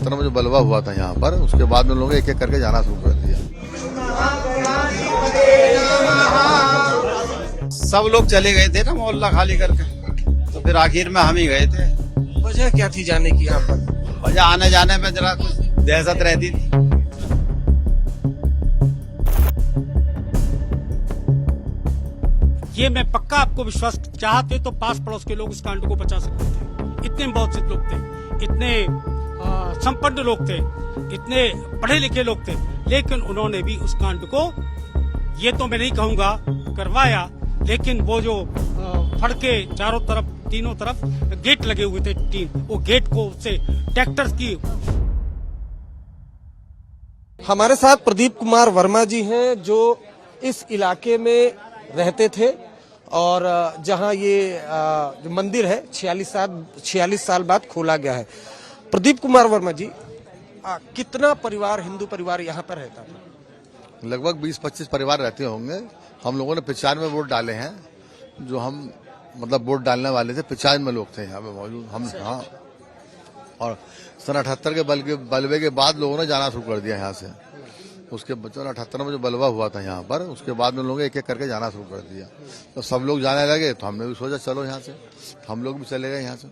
1978 में जो बलवा हुआ था यहाँ पर, उसके बाद में लोगों ने एक एक करके जाना शुरू कर दिया। सब लोग चले गए थे ना मोहल्ला खाली करके, तो फिर आखिर में हम ही गए थे। वजह क्या थी जाने की यहाँ पर? वजह आने जाने में जरा कुछ दहशत रहती थी। ये मैं पक्का आपको विश्वास, चाहते तो पास पड़ोस के लोग इस कांड को बचा सकते थे। इतने बहुत से लोग थे, इतने संपन्न लोग थे, इतने पढ़े लिखे लोग थे, लेकिन उन्होंने भी उस कांड को, ये तो मैं नहीं कहूंगा करवाया, लेकिन वो जो फड़के चारों तरफ, तीनों तरफ गेट लगे हुए थे, वो गेट को से ट्रैक्टर की। हमारे साथ प्रदीप कुमार वर्मा जी हैं, जो इस इलाके में रहते थे और जहां ये जो मंदिर है 46 साल बाद खोला गया है। प्रदीप कुमार वर्मा जी, कितना परिवार, हिंदू परिवार यहाँ पर रहता था? लगभग 20-25 परिवार रहते होंगे। हम लोगों ने 95 वोट डाले हैं, जो हम मतलब वोट डालने वाले थे। 95 लोग थे यहाँ पे मौजूद हम। हाँ, और सन 78 के बलवे के बाद लोगों ने जाना शुरू कर दिया यहाँ से। उसके 78 में जो बलवा हुआ था यहाँ पर, उसके बाद में लोगों ने एक एक करके जाना शुरू कर दिया। तो सब लोग जाने लगे, तो हमने भी सोचा चलो यहाँ से, हम लोग भी चले गए यहाँ से।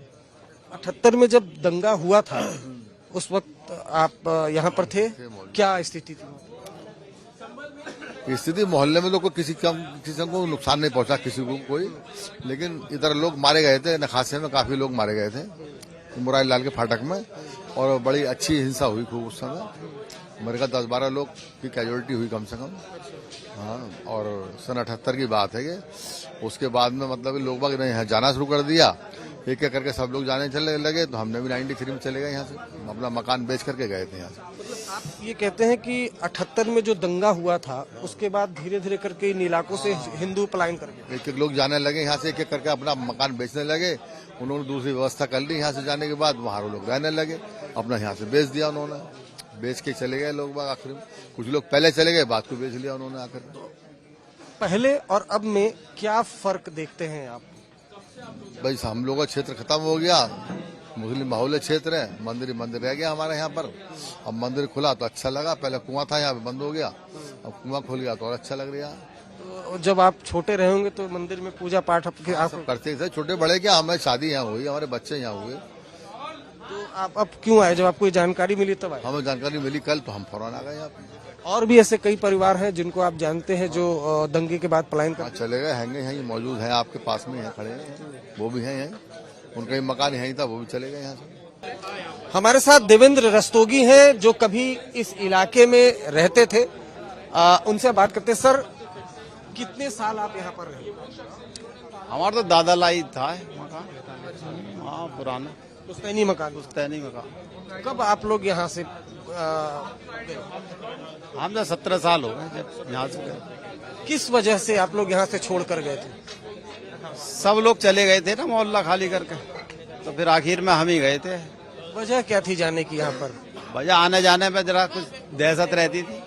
78 में जब दंगा हुआ था, उस वक्त आप यहाँ पर थे, क्या स्थिति थी? स्थिति मोहल्ले में तो कोई किसी को नुकसान नहीं पहुंचा, किसी को कोई, लेकिन इधर लोग मारे गए थे। नखासे में काफी लोग मारे गए थे, मुरारी लाल के फाटक में, और बड़ी अच्छी हिंसा हुई खूब उस समय। मेरे का 10-12 लोग की कैजुअलिटी हुई कम से कम। हाँ, और सन 78 की बात है कि उसके बाद में मतलब लोग बाग ने यहाँ जाना शुरू कर दिया, एक एक करके सब लोग जाने चले लगे। तो हमने भी 93 में चले गए यहाँ से, अपना मकान बेच करके गए थे यहाँ से। आप ये कहते हैं कि 78 में जो दंगा हुआ था, उसके बाद धीरे धीरे करके इन इलाकों से हिंदू पलायन कर गए, एक एक लोग जाने लगे यहाँ से, एक एक करके अपना मकान बेचने लगे। उन्होंने दूसरी व्यवस्था कर ली यहाँ से जाने के बाद, वहाँ लोग रहने लगे, अपना यहाँ से बेच दिया उन्होंने, बेच के चले गए लोग बाग। आखिर में कुछ लोग पहले चले गए, बाद को बेच लिया उन्होंने आकर। पहले और अब में क्या फर्क देखते हैं आप? भाई हम लोगों का क्षेत्र खत्म हो गया, मुस्लिम बाहुल्य क्षेत्र है, मंदिर रह गया हमारे यहाँ पर। अब मंदिर खुला तो अच्छा लगा, पहले कुआं था यहाँ पे बंद हो गया, अब कुआं खुल गया तो और अच्छा लग रहा है। तो जब आप छोटे रहे होंगे तो मंदिर में पूजा पाठ आप करते थे, छोटे बड़े क्या, हमारी शादी यहाँ हुई, हमारे बच्चे यहाँ हुए। तो आप अब क्यों आए? जब आपको जानकारी मिली तब आए? हमें जानकारी मिली कल, तो हम फौरन आ गए यहाँ पे। और भी ऐसे कई परिवार हैं जिनको आप जानते हैं जो दंगे के बाद पलायन कर चले गए, हैंगे यहीं मौजूद हैं, आपके पास में हैं, खड़े हैं, वो भी हैं यहीं, उनका ही मकान यहीं था, वो भी चले गए यहाँ से। हमारे साथ देवेंद्र रस्तोगी हैं, जो कभी इस इलाके में रहते थे। उनसे बात करते हैं। सर, कितने साल आप यहाँ पर रहे? हमारा तो दादा लाई था मकान, हाँ पुराना पुश्तैनी मकान। पुश्तैनी मकान। कब आप लोग यहाँ से हम तो 17 साल हो गए जब यहाँ से गए। किस वजह से आप लोग यहाँ से छोड़ कर गए थे? सब लोग चले गए थे ना मोहल्ला खाली करके, तो फिर आखिर में हम ही गए थे। वजह क्या थी जाने की यहाँ पर? वजह आने जाने में जरा कुछ दहशत रहती थी।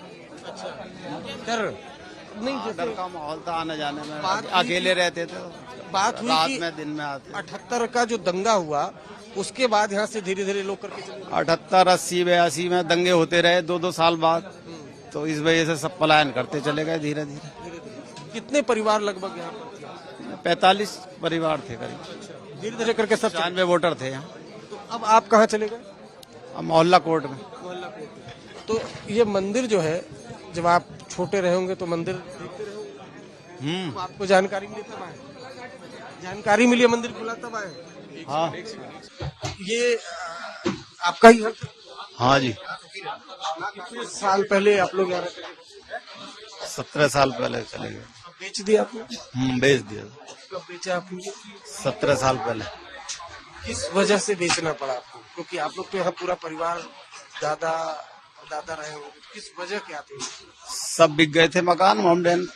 डर नहीं, डर का माहौल था आने जाने में, बात अकेले रहते थे, बात हुई रात कि में दिन में आते। 78 का जो दंगा हुआ, उसके बाद यहाँ से धीरे धीरे लोग करके चले गए। 78, 80, 82 में दंगे होते रहे 2-2 साल बाद, तो इस वजह से सब पलायन करते चले गए धीरे धीरे। कितने परिवार लगभग यहाँ पर थे? 45 परिवार थे करीब, धीरे धीरे करके सब 95 वोटर थे यहाँ। तो अब आप कहाँ चले गए? अब मोहल्ला कोर्ट में। तो ये मंदिर जो है, जब आप छोटे रहे होंगे तो मंदिर देखते रहे होंगे, तो आपको जानकारी मिली तब आए? जानकारी मिली मंदिर खुला तब आए? हाँ ये आपका ही घर था? हाँ जी, कितने साल पहले आप लोग यहाँ रहते थे? 17 साल पहले चले गए। बेच दिया आपने? बेच दिया। कब बेचा आपने? 17 साल पहले। किस वजह से बेचना पड़ा आपको? क्योंकि आप लोग तो यहाँ पूरा परिवार, दादा रहे होंगे, तो किस वजह क्या थी? सब बिक गए थे मकान, होमडेन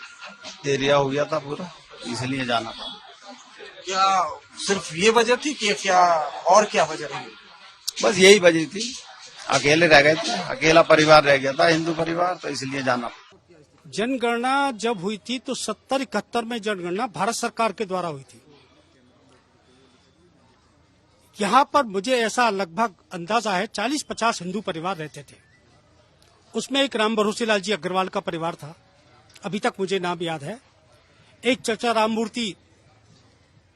एरिया हो गया था पूरा, इसलिए जाना पड़ा। क्या सिर्फ ये वजह थी कि क्या और क्या वजह रही? बस यही वजह थी, अकेले रह गए थे, अकेला परिवार रह गया था, हिंदू परिवार, तो इसलिए जाना पड़ा। जनगणना जब हुई थी तो 70-71 में जनगणना भारत सरकार के द्वारा हुई थी। यहाँ पर मुझे ऐसा लगभग अंदाजा है 40-50 हिंदू परिवार रहते थे। उसमें एक राम भरोसे लाल जी अग्रवाल का परिवार था, अभी तक मुझे नाम याद है। एक चचा राममूर्ति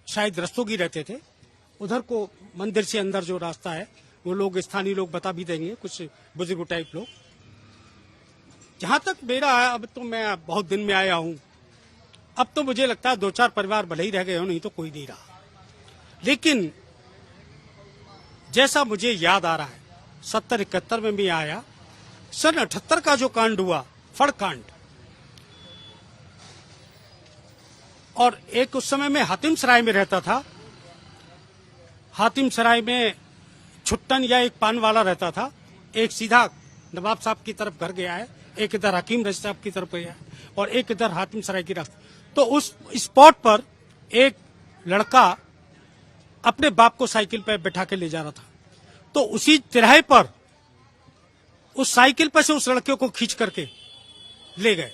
शायद रस्तोगी रहते थे। उधर को मंदिर से अंदर जो रास्ता है वो लोग स्थानीय लोग बता भी देंगे, कुछ बुजुर्ग टाइप लोग। जहां तक मेरा है, अब तो मैं बहुत दिन में आया हूं, अब तो मुझे लगता है 2-4 परिवार भले ही रह गए हो, नहीं तो कोई नहीं रहा। लेकिन जैसा मुझे याद आ रहा है 70-71 में भी आया, सन 78 का जो कांड हुआ, फड़ कांड, और एक उस समय में हातिम सराय में रहता था। हातिम सराय में छुट्टन या एक पान वाला रहता था। एक सीधा नवाब साहब की तरफ घर गया है, एक इधर हकीम रशीद साहब की तरफ गया है, और एक इधर हातिम सराय की रास्ते। तो उस स्पॉट पर एक लड़का अपने बाप को साइकिल पर बैठा के ले जा रहा था। तो उसी तिराहे पर उस साइकिल पर से उस लड़के को खींच करके ले गए।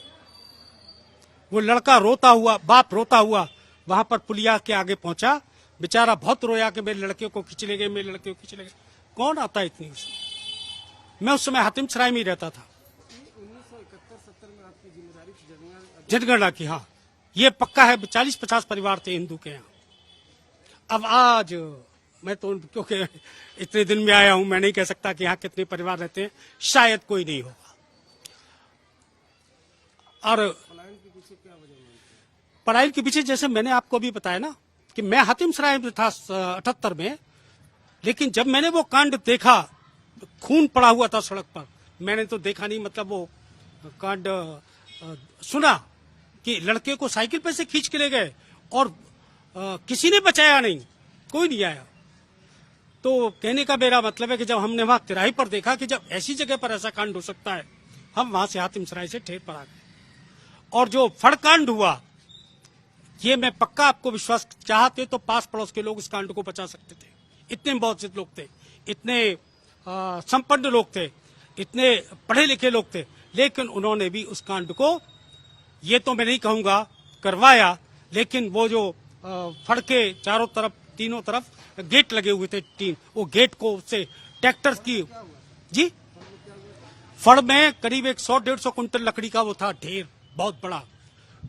वो लड़का रोता हुआ, बाप रोता हुआ वहां पर पुलिया के आगे पहुंचा। बेचारा बहुत रोया कि मेरे लड़के को खींच ले गए, मेरे लड़के को खींच ले गए। कौन आता है इतनी उसमें? मैं उस समय हातिम सराय में ही रहता था। 1971-70 में आपकी जिम्मेदारी थी जनगणना की, हाँ, ये पक्का है। 40-50 परिवार थे हिंदू के यहाँ। अब आज मैं तो क्योंकि इतने दिन में आया हूं, मैं नहीं कह सकता कि यहाँ कितने परिवार रहते हैं, शायद कोई नहीं होगा। और पलायन के पीछे जैसे मैंने आपको अभी बताया ना कि मैं हातिम सराय में था 78 में, लेकिन जब मैंने वो कांड देखा, खून पड़ा हुआ था सड़क पर, मैंने तो देखा नहीं, मतलब वो कांड सुना कि लड़के को साइकिल पे से खींच के ले गए और किसी ने बचाया नहीं, कोई नहीं आया। तो कहने का मेरा मतलब है कि जब हमने वहां तिराही पर देखा कि जब ऐसी जगह पर ऐसा कांड हो सकता है, हम वहां से हातिम सराय से ठेर पर आ गए। और जो फड़ कांड हुआ, ये मैं पक्का आपको विश्वास, चाहते तो पास पड़ोस के लोग इस कांड को बचा सकते थे। इतने बहुत से लोग थे, इतने संपन्न लोग थे, इतने पढ़े लिखे लोग थे, लेकिन उन्होंने भी उस कांड को, ये तो मैं नहीं कहूंगा करवाया, लेकिन वो जो फड़ के चारों तरफ, तीनों तरफ गेट लगे हुए थे, 3, वो गेट को उससे ट्रैक्टर की, जी, फड़ में करीब 100-150 कुंटल लकड़ी का वो था ढेर, बहुत बड़ा।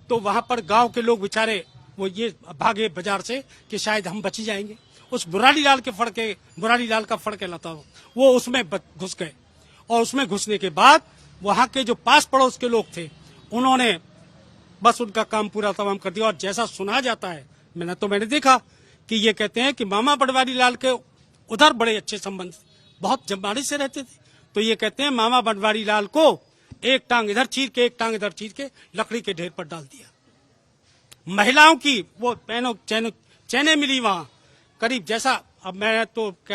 तो वहां पर गांव के लोग बेचारे वो ये भागे बाजार से कि शायद हम बच ही जाएंगे। उस बुरारी लाल का फड़ कहलाता वो उसमें घुस गए, और उसमें घुसने के बाद वहां के जो पास पड़ोस के लोग थे, उन्होंने बस उनका काम पूरा तमाम कर दिया। और जैसा सुना जाता है, मैंने देखा कि ये कहते हैं कि मामा बनवारी लाल के उधर बड़े अच्छे संबंध, बहुत जमाने से रहते थे। तो ये कहते हैं मामा बनवारी लाल को एक टांग इधर चीर के, एक टांग इधर चीर के लकड़ी के ढेर पर डाल दिया। महिलाओं की वो चैने मिली वहां करीब, जैसा अब मैं तो क्या